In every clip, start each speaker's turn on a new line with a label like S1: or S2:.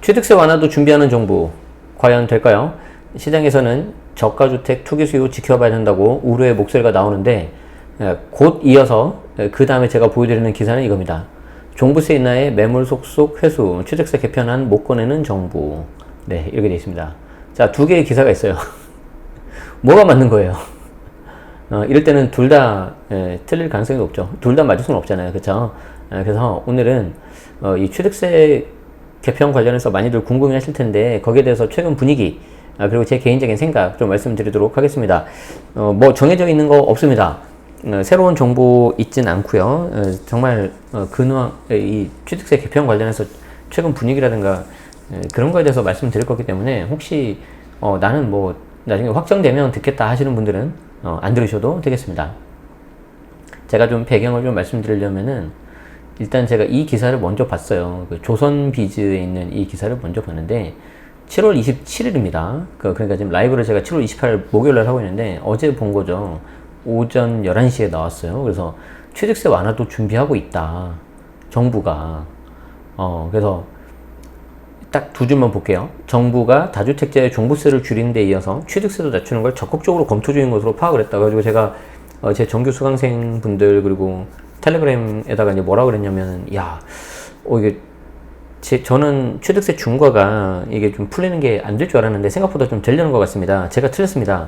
S1: 취득세 완화도 준비하는 정부 과연 될까요? 시장에서는 저가주택 투기 수요 지켜봐야 된다고 우려의 목소리가 나오는데 곧 이어서 그 다음에 제가 보여드리는 기사는 이겁니다. 종부세 인하에 매물 속속 회수, 취득세 개편안 못 꺼내는 정부. 네, 이렇게 되어 있습니다. 자, 두 개의 기사가 있어요. 뭐가 맞는 거예요? 이럴 때는 둘 다 틀릴 가능성이 높죠. 둘 다 맞을 수는 없잖아요. 그렇죠? 그래서 오늘은 이 취득세 개편 관련해서 많이들 궁금해 하실 텐데 거기에 대해서 최근 분위기 그리고 제 개인적인 생각 좀 말씀드리도록 하겠습니다. 뭐 정해져 있는 거 없습니다. 새로운 정보 있진 않고요. 정말 근황 이 취득세 개편 관련해서 최근 분위기라든가 그런 거에 대해서 말씀드릴 거기 때문에 혹시 나는 뭐 나중에 확정되면 듣겠다 하시는 분들은 안 들으셔도 되겠습니다. 제가 좀 배경을 좀 말씀드리려면은 일단 제가 이 기사를 먼저 봤어요. 그 조선비즈에 있는 이 기사를 먼저 봤는데 7월 27일입니다. 그러니까 지금 라이브를 제가 7월 28일 목요일날 하고 있는데 어제 본 거죠. 오전 11시에 나왔어요. 그래서 취득세 완화도 준비하고 있다. 정부가. 그래서 딱 두 줄만 볼게요. 정부가 다주택자의 종부세를 줄이는 데 이어서 취득세도 낮추는 걸 적극적으로 검토 중인 것으로 파악을 했다. 그래가지고 제가 제 정규 수강생 분들 그리고 텔레그램에다가 이제 뭐라 그랬냐면, 야, 이게 저는 취득세 중과가 이게 좀 풀리는 게 안 될 줄 알았는데 생각보다 좀 되려는 것 같습니다. 제가 틀렸습니다.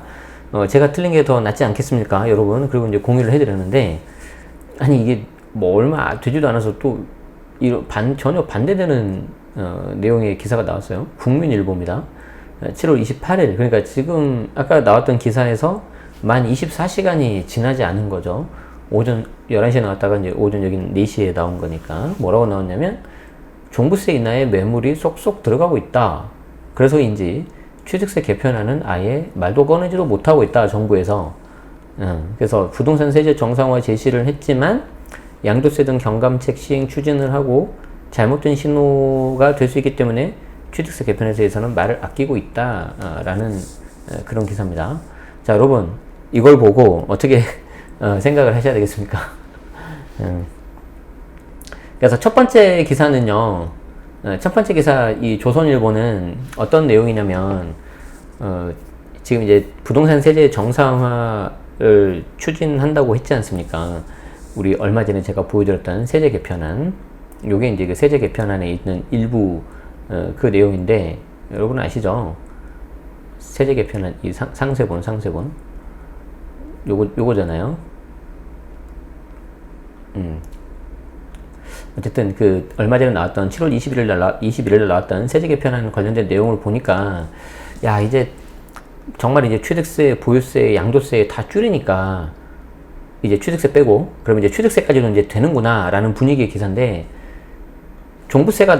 S1: 제가 틀린 게 더 낫지 않겠습니까, 여러분? 그리고 이제 공유를 해드렸는데, 아니 이게 뭐 얼마 되지도 않아서 또 전혀 반대되는 내용의 기사가 나왔어요. 국민일보입니다. 7월 28일. 그러니까 지금 아까 나왔던 기사에서 만 24시간이 지나지 않은 거죠. 오전 11시에 나왔다가 이제 오전 여긴 4시에 나온 거니까 뭐라고 나왔냐면 종부세 인하에 매물이 쏙쏙 들어가고 있다. 그래서인지 취득세 개편안은 아예 말도 꺼내지도 못하고 있다, 정부에서. 그래서 부동산 세제 정상화 제시를 했지만 양도세 등 경감책 시행 추진을 하고 잘못된 신호가 될 수 있기 때문에 취득세 개편에 대해서는 말을 아끼고 있다라는 그런 기사입니다. 자, 여러분 이걸 보고 어떻게 생각을 하셔야 되겠습니까? 그래서 첫 번째 기사는요, 첫 번째 기사 이 조선일보는 어떤 내용이냐면 지금 이제 부동산 세제 정상화를 추진한다고 했지 않습니까? 우리 얼마 전에 제가 보여드렸던 세제 개편안, 요게 이제 그 세제 개편안에 있는 일부 그 내용인데 여러분 아시죠? 세제 개편안 이 상세본 요거잖아요. 어쨌든 그 얼마 전에 나왔던 7월 21일 나왔던 세제 개편안 관련된 내용을 보니까 야, 이제 정말 이제 취득세, 보유세, 양도세 다 줄이니까 이제 취득세 빼고 그러면 이제 취득세까지도 이제 되는구나 라는 분위기의 기사인데, 종부세가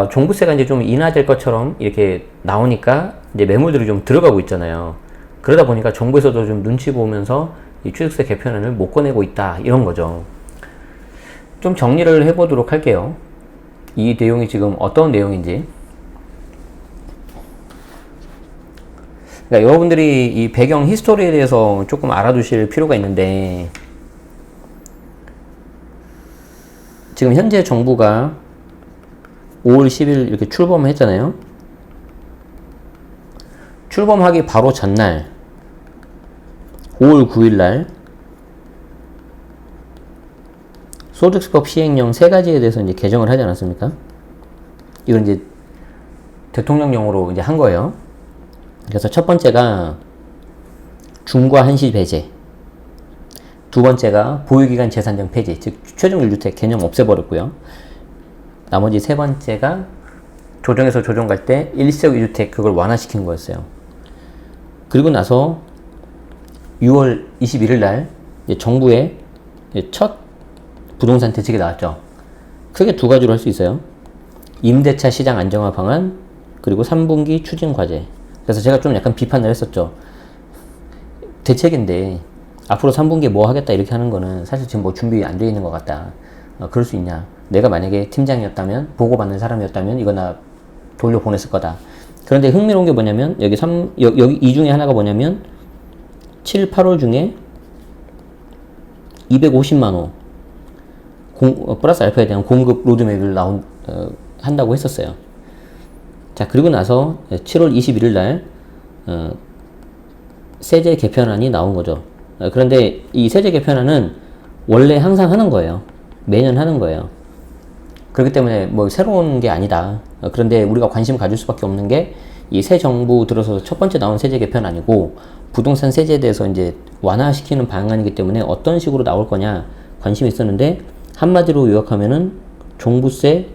S1: 종부세가 이제 좀 인하될 것처럼 이렇게 나오니까 이제 매물들이 좀 들어가고 있잖아요. 그러다 보니까 정부에서도 좀 눈치 보면서 이 취득세 개편안을 못 꺼내고 있다, 이런 거죠. 좀 정리를 해보도록 할게요. 이 내용이 지금 어떤 내용인지. 그러니까 여러분들이 이 배경 히스토리에 대해서 조금 알아두실 필요가 있는데, 지금 현재 정부가 5월 10일 이렇게 출범을 했잖아요. 출범하기 바로 전날 5월 9일 날 소득세법 시행령 3가지에 대해서 이제 개정을 하지 않았습니까? 이건 이제 대통령령으로 이제 한 거예요. 그래서 첫 번째가 중과 한시 배제, 두 번째가 보유기간 제산정 폐지, 즉 최종 1주택 개념 없애버렸고요. 나머지 세 번째가 조정에서 조정 갈 때 일시적 2주택 그걸 완화시킨 거였어요. 그리고 나서 6월 21일 날 정부의 첫 부동산 대책이 나왔죠. 크게 두 가지로 할 수 있어요. 임대차 시장 안정화 방안, 그리고 3분기 추진 과제. 그래서 제가 좀 약간 비판을 했었죠. 대책인데 앞으로 3분기에 뭐 하겠다 이렇게 하는 거는 사실 지금 뭐 준비 안 돼 있는 것 같다. 그럴 수 있냐. 내가 만약에 팀장이었다면, 보고받는 사람이었다면 이거 나 돌려보냈을 거다. 그런데 흥미로운 게 뭐냐면 여기 이 중에 하나가 뭐냐면 7, 8월 중에 250만 호 플러스 알파에 대한 공급 로드맵을 한다고 했었어요. 자, 그리고 나서 7월 21일 날 세제 개편안이 나온 거죠. 그런데 이 세제 개편안은 원래 항상 하는 거예요. 매년 하는 거예요. 그렇기 때문에 뭐 새로운 게 아니다. 그런데 우리가 관심 가질 수밖에 없는 게 이 새 정부 들어서 첫 번째 나온 세제 개편안이고 부동산 세제에 대해서 이제 완화시키는 방안이기 때문에 어떤 식으로 나올 거냐 관심이 있었는데 한마디로 요약하면은 종부세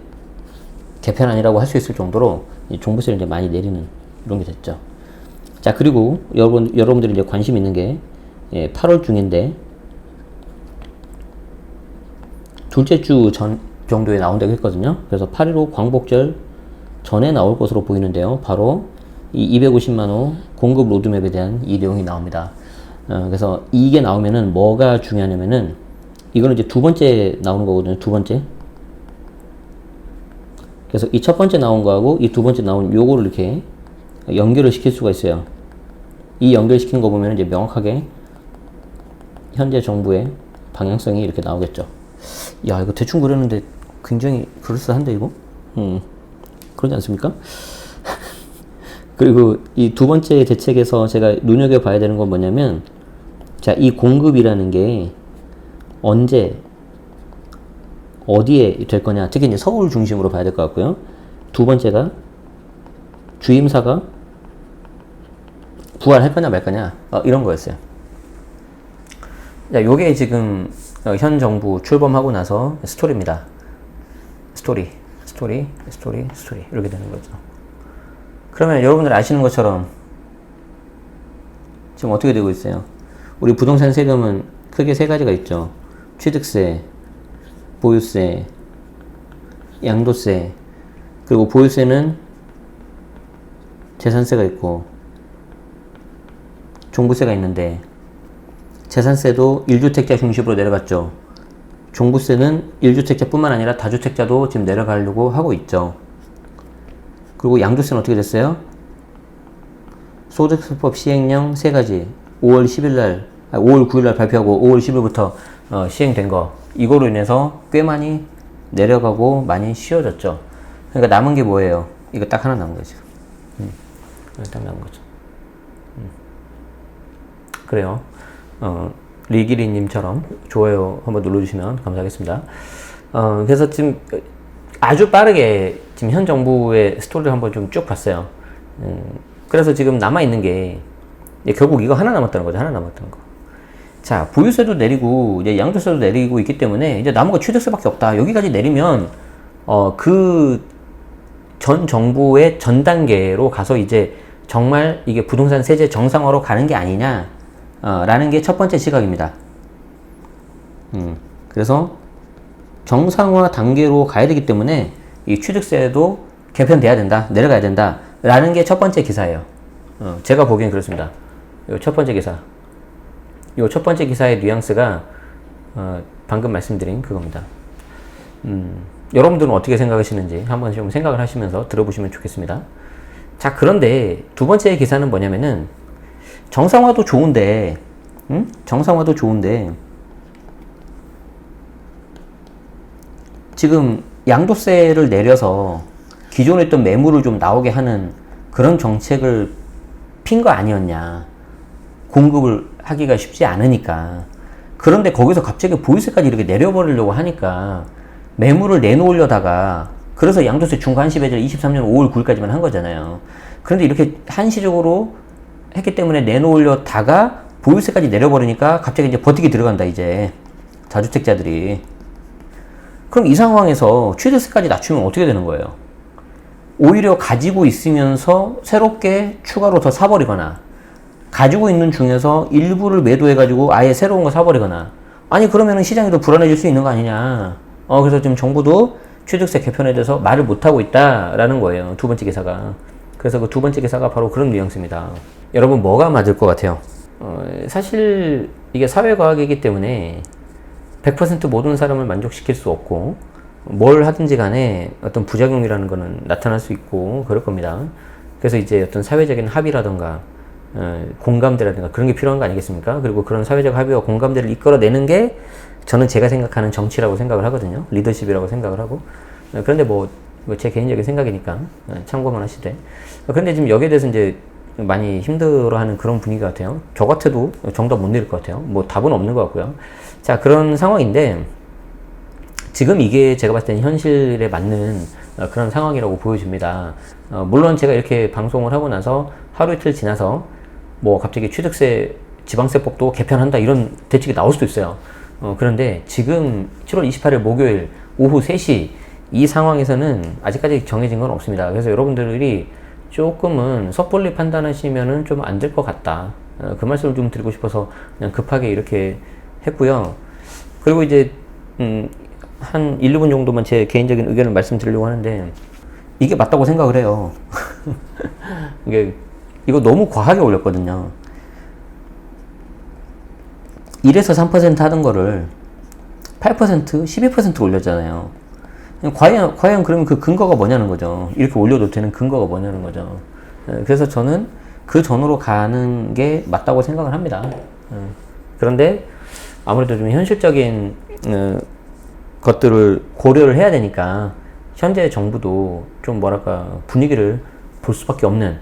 S1: 개편안이라고 할 수 있을 정도로 이 종부세를 이제 많이 내리는 이런 게 됐죠. 자, 그리고 여러분들이 이제 관심 있는 게 8월 중인데 둘째 주 전 정도에 나온다고 했거든요. 그래서 8.15 광복절 전에 나올 것으로 보이는데요. 바로 이 250만호 공급 로드맵에 대한 이 내용이 나옵니다. 그래서 이게 나오면은 뭐가 중요하냐면은 이거는 이제 두 번째 나오는 거거든요. 두 번째. 그래서 이 첫 번째 나온 거하고 이 두 번째 나온 요거를 이렇게 연결을 시킬 수가 있어요. 이 연결시킨 거 보면 이제 명확하게 현재 정부의 방향성이 이렇게 나오겠죠. 야, 이거 대충 그렸는데 굉장히 그럴싸한데 이거? 그러지 않습니까? 그리고 이 두 번째 대책에서 제가 눈여겨봐야 되는 건 뭐냐면, 자, 이 공급이라는 게 언제 어디에 될 거냐, 특히 이제 서울 중심으로 봐야 될 것 같고요. 두 번째가 주임사가 부활할 거냐 말 거냐, 이런 거였어요. 자, 요게 지금 현 정부 출범하고 나서 스토리입니다. 스토리 이렇게 되는 거죠. 그러면 여러분들 아시는 것처럼 지금 어떻게 되고 있어요? 우리 부동산 세금은 크게 세 가지가 있죠. 취득세, 보유세, 양도세. 그리고 보유세는 재산세가 있고 종부세가 있는데, 재산세도 1주택자 중심으로 내려갔죠. 종부세는 1주택자뿐만 아니라 다주택자도 지금 내려가려고 하고 있죠. 그리고 양도세는 어떻게 됐어요? 소득세법 시행령 세 가지 5월 9일 날 발표하고 5월 10일부터 시행된 거, 이거로 인해서 꽤 많이 내려가고 많이 쉬워졌죠. 그러니까 남은 게 뭐예요? 이거 딱 하나 남은 거죠. 딱 남은 거죠. 그래요. 리기리님처럼 좋아요 한번 눌러주시면 감사하겠습니다. 그래서 지금 아주 빠르게 지금 현 정부의 스토리를 한번 좀 쭉 봤어요. 그래서 지금 남아있는 게 결국 이거 하나 남았다는 거죠. 하나 남았다는 거. 자, 보유세도 내리고 이제 양도세도 내리고 있기 때문에 이제 남은 거 취득세밖에 없다. 여기까지 내리면 그 전 정부의 전 단계로 가서 이제 정말 이게 부동산 세제 정상화로 가는 게 아니냐 라는 게 첫 번째 시각입니다. 그래서 정상화 단계로 가야 되기 때문에 이 취득세도 개편돼야 된다, 내려가야 된다 라는 게 첫 번째 기사예요. 제가 보기엔 그렇습니다. 이 첫 번째 기사, 이 첫 번째 기사의 뉘앙스가 방금 말씀드린 그겁니다. 여러분들은 어떻게 생각하시는지 한번 좀 생각을 하시면서 들어보시면 좋겠습니다. 자, 그런데 두 번째 기사는 뭐냐면은 정상화도 좋은데, 정상화도 좋은데, 지금 양도세를 내려서 기존에 있던 매물을 좀 나오게 하는 그런 정책을 핀 거 아니었냐. 공급을 하기가 쉽지 않으니까. 그런데 거기서 갑자기 보유세까지 이렇게 내려버리려고 하니까 매물을 내놓으려다가, 그래서 양도세 중간시 배제를 23년 5월 9일까지만 한 거잖아요. 그런데 이렇게 한시적으로 했기 때문에 내놓으려다가 보유세까지 내려버리니까 갑자기 이제 버티기 들어간다, 이제 다주택자들이. 그럼 이 상황에서 취득세까지 낮추면 어떻게 되는 거예요? 오히려 가지고 있으면서 새롭게 추가로 더 사버리거나, 가지고 있는 중에서 일부를 매도해가지고 아예 새로운 거 사버리거나, 아니 그러면은 시장이 더 불안해질 수 있는 거 아니냐. 그래서 지금 정부도 취득세 개편에 대해서 말을 못하고 있다라는 거예요, 두 번째 기사가. 그래서 그 두 번째 기사가 바로 그런 뉘앙스입니다. 여러분, 뭐가 맞을 것 같아요? 사실 이게 사회과학이기 때문에 100% 모든 사람을 만족시킬 수 없고, 뭘 하든지 간에 어떤 부작용이라는 거는 나타날 수 있고 그럴 겁니다. 그래서 이제 어떤 사회적인 합의라든가 공감대라든가 그런 게 필요한 거 아니겠습니까? 그리고 그런 사회적 합의와 공감대를 이끌어내는 게 저는 제가 생각하는 정치라고 생각을 하거든요. 리더십이라고 생각을 하고. 그런데 뭐 이거 제 개인적인 생각이니까 참고만 하시되. 그런데 지금 여기에 대해서 이제 많이 힘들어하는 그런 분위기 같아요. 저 같아도 정답 못 내릴 것 같아요. 뭐 답은 없는 것 같고요. 자, 그런 상황인데 지금 이게 제가 봤을 때는 현실에 맞는 그런 상황이라고 보여집니다. 물론 제가 이렇게 방송을 하고 나서 하루 이틀 지나서 뭐 갑자기 취득세 지방세법도 개편한다 이런 대책이 나올 수도 있어요. 그런데 지금 7월 28일 목요일 오후 3시 이 상황에서는 아직까지 정해진 건 없습니다. 그래서 여러분들이 조금은 섣불리 판단하시면은 좀 안 될 것 같다. 그 말씀을 좀 드리고 싶어서 그냥 급하게 이렇게 했고요. 그리고 이제 한 1, 2분 정도만 제 개인적인 의견을 말씀드리려고 하는데 이게 맞다고 생각을 해요. 이거 너무 과하게 올렸거든요. 1에서 3% 하던 거를 8%, 12% 올렸잖아요. 과연 그러면 그 근거가 뭐냐는 거죠. 이렇게 올려도 되는 근거가 뭐냐는 거죠. 그래서 저는 그 전으로 가는 게 맞다고 생각을 합니다. 그런데 아무래도 좀 현실적인 것들을 고려를 해야 되니까 현재 정부도 좀 뭐랄까 분위기를 볼 수밖에 없는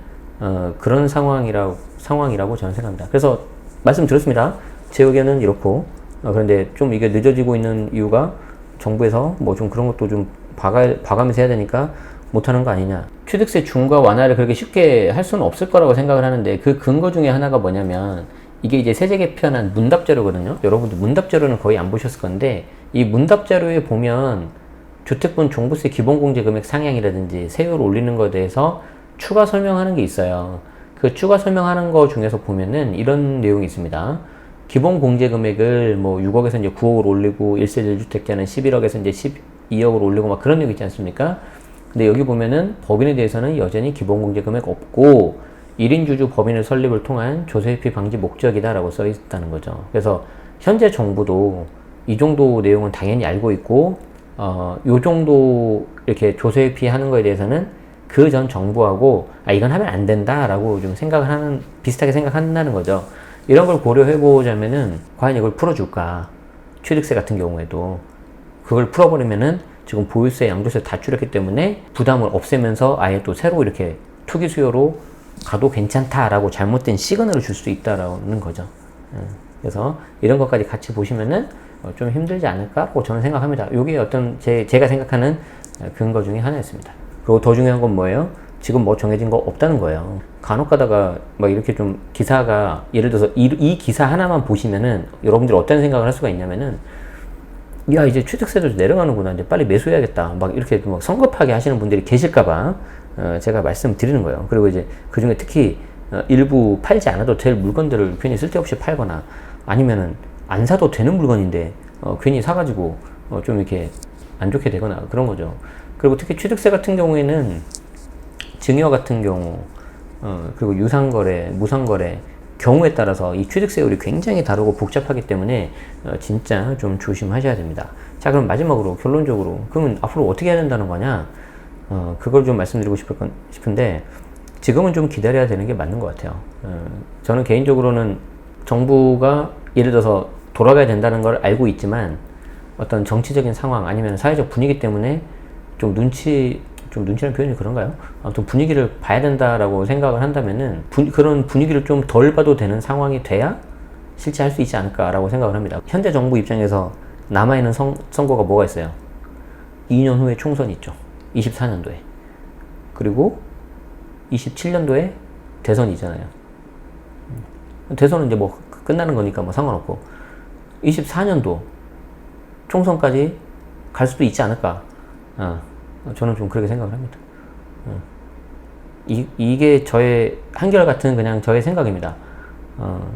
S1: 그런 상황이라고 저는 생각합니다. 그래서 말씀드렸습니다. 제 의견은 이렇고 그런데 좀 이게 늦어지고 있는 이유가 정부에서 뭐 좀 그런 것도 좀 봐가면서 해야 되니까 못하는 거 아니냐. 취득세 중과 완화를 그렇게 쉽게 할 수는 없을 거라고 생각을 하는데 그 근거 중에 하나가 뭐냐면 이게 이제 세제 개편한 문답 자료거든요. 여러분들 문답 자료는 거의 안 보셨을 건데 이 문답 자료에 보면 주택분 종부세 기본공제 금액 상향이라든지 세율 올리는 것에 대해서 추가 설명하는 게 있어요. 그 추가 설명하는 거 중에서 보면은 이런 내용이 있습니다. 기본 공제 금액을 뭐 6억에서 이제 9억을 올리고 1세대 1주택자는 11억에서 이제 12억을 올리고 막 그런 내용 있지 않습니까? 근데 여기 보면은 법인에 대해서는 여전히 기본 공제 금액 없고 1인 주주 법인을 설립을 통한 조세회피 방지 목적이다라고 써 있다는 거죠. 그래서 현재 정부도 이 정도 내용은 당연히 알고 있고 요 정도 이렇게 조세회피 하는 거에 대해서는 그 전 정부하고 이건 하면 안 된다라고 좀 비슷하게 생각한다는 거죠. 이런 걸 고려해 보자면은 과연 이걸 풀어줄까? 취득세 같은 경우에도 그걸 풀어버리면은 지금 보유세, 양도세 다 줄였기 때문에 부담을 없애면서 아예 또 새로 이렇게 투기 수요로 가도 괜찮다라고 잘못된 시그널을 줄 수 있다라는 거죠. 그래서 이런 것까지 같이 보시면은 좀 힘들지 않을까라고 저는 생각합니다. 이게 어떤 제가 생각하는 근거 중에 하나였습니다. 그리고 더 중요한 건 뭐예요? 지금 뭐 정해진 거 없다는 거예요. 간혹 가다가 막 이렇게 좀 기사가 예를 들어서 이 기사 하나만 보시면은 여러분들이 어떤 생각을 할 수가 있냐면은 야 이제 취득세도 내려가는구나 이제 빨리 매수해야겠다 막 이렇게 막 성급하게 하시는 분들이 계실까봐 제가 말씀드리는 거예요. 그리고 이제 그 중에 특히 일부 팔지 않아도 될 물건들을 괜히 쓸데없이 팔거나 아니면은 안 사도 되는 물건인데 괜히 사가지고 좀 이렇게 안 좋게 되거나 그런 거죠. 그리고 특히 취득세 같은 경우에는 증여 같은 경우 그리고 유상거래, 무상거래 경우에 따라서 이 취득세율이 굉장히 다르고 복잡하기 때문에 진짜 좀 조심하셔야 됩니다. 자, 그럼 마지막으로 결론적으로 그러면 앞으로 어떻게 해야 된다는 거냐? 그걸 좀 말씀드리고 싶은데 지금은 좀 기다려야 되는 게 맞는 것 같아요. 저는 개인적으로는 정부가 예를 들어서 돌아가야 된다는 걸 알고 있지만 어떤 정치적인 상황 아니면 사회적 분위기 때문에 좀 눈치라는 표현이 그런가요? 아무튼 분위기를 봐야 된다라고 생각을 한다면은 그런 분위기를 좀 덜 봐도 되는 상황이 돼야 실제할 수 있지 않을까라고 생각을 합니다. 현재 정부 입장에서 남아있는 선거가 뭐가 있어요? 2년 후에 총선이 있죠. 24년도에. 그리고 27년도에 대선이 있잖아요. 대선은 이제 뭐 끝나는 거니까 뭐 상관없고 24년도 총선까지 갈 수도 있지 않을까. 저는 좀 그렇게 생각을 합니다. 이게 저의 한결같은 그냥 저의 생각입니다.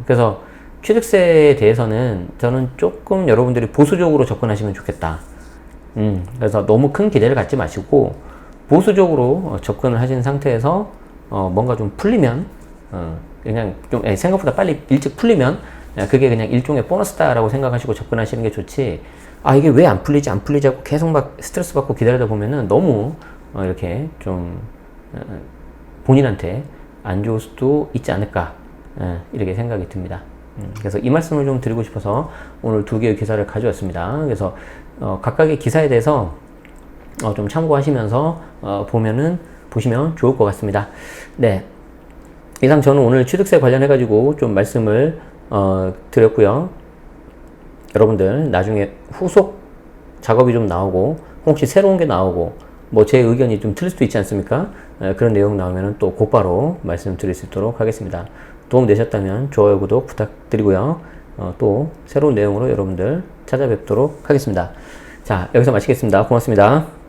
S1: 그래서 취득세에 대해서는 저는 조금 여러분들이 보수적으로 접근하시면 좋겠다. 그래서 너무 큰 기대를 갖지 마시고 보수적으로 접근을 하신 상태에서 뭔가 좀 풀리면 그냥 좀 생각보다 빨리 일찍 풀리면 그게 그냥 일종의 보너스다라고 생각하시고 접근하시는 게 좋지. 이게 왜 안 풀리지 하고 계속 막 스트레스 받고 기다리다 보면은 너무 이렇게 좀 본인한테 안 좋을 수도 있지 않을까 이렇게 생각이 듭니다. 그래서 이 말씀을 좀 드리고 싶어서 오늘 두 개의 기사를 가져왔습니다. 그래서 각각의 기사에 대해서 좀 참고하시면서 보시면 좋을 것 같습니다. 네, 이상 저는 오늘 취득세 관련해 가지고 좀 말씀을 드렸고요. 여러분들 나중에 후속 작업이 좀 나오고 혹시 새로운 게 나오고 뭐 제 의견이 좀 틀릴 수도 있지 않습니까? 그런 내용 나오면 또 곧바로 말씀드릴 수 있도록 하겠습니다. 도움 되셨다면 좋아요, 구독 부탁드리고요. 또 새로운 내용으로 여러분들 찾아뵙도록 하겠습니다. 자, 여기서 마치겠습니다. 고맙습니다.